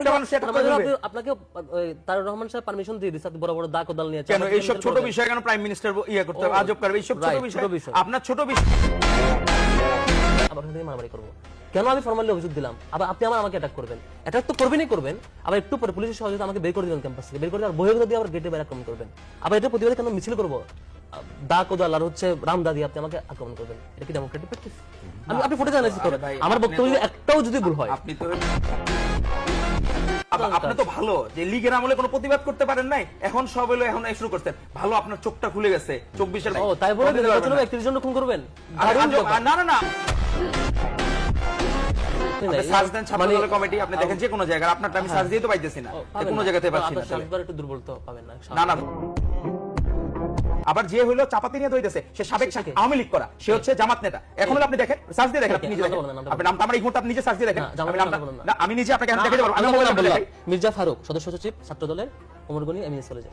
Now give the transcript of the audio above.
একটা মানুষ এটা করবে আপনাকে তারেক রহমান সাহেব পারমিশন দিয়ে দিয়েছে বড় বড় দা কোদাল নিয়ে কেন এইসব ছোট বিষয় কেন প্রাইম মিনিস্টার ইয়া করতে হবে আজব করবে এইসব ছোট বিষয় আপনার ছোট বিষয় আবার এখান থেকে মারামারি করবো কেন আমি ফর্মালি অভিযোগ দিলাম আবার আপনি আমাকে অ্যাটাক করবেন অ্যাটাক তো করবেনই করবেন আবার একটু পরে পুলিশের সহযোগিতা আমাকে বের করে দিবেন ক্যাম্পাস থেকে বের করে আর বহির্গত দিয়ে আবার গেটে বের আক্রমণ করবেন আবার এটা প্রতিবাদে কেন মিছিল করবো দা কোদাল আর হচ্ছে রামদা দিয়ে আপনি আমাকে আক্রমণ করবেন এটা কি ডেমোক্রেটিক প্র্যাকটিস আপনি ফুটে জানাইছি করবেন আমার বক্তব্য যদি একটাও যদি ভুল হয় আপনি তো আপনি তো ভালো যে লীগের আমলে কোনো প্রতিবাদ করতে পারেন নাই এখন সব হলো এখন শুরু করছেন ভালো আপনার চোখটা খুলে গেছে 24 এর ও তাই বলে নির্বাচনে 31 জন খুন করবেন না না না সার্চ দেন ছাত্রদলের কমিটি আপনি দেখেন যে কোনো জায়গায় আপনারটা আমি সার্চ দিয়ে তো পাইতেছি না কোনো জায়গাতে পাচ্ছি না সার্চবার একটু দুর্বল তো পাবেন না না না আবার যে হইলো চাপাতি নিয়ে ধইতেছে সে সাবেক আওয়ামী লীগ করা সে হচ্ছে জামাত নেতা এখন হলো আপনি দেখেন সার্চ দিয়ে দেখেন আপনি নিজে দেখেন আপনি নামটা আমার এই মুহূর্তে আপনি নিজে সার্চ দিয়ে দেখেন আমি নামটা না আমি নিজে আপনাকে এখন দেখাতে পারবো আমি মোবাইল নাম্বার দেখাই মির্জা ফারুক সদস্য সচিব ছাত্রদলের ওমরগনি এমএস কলেজে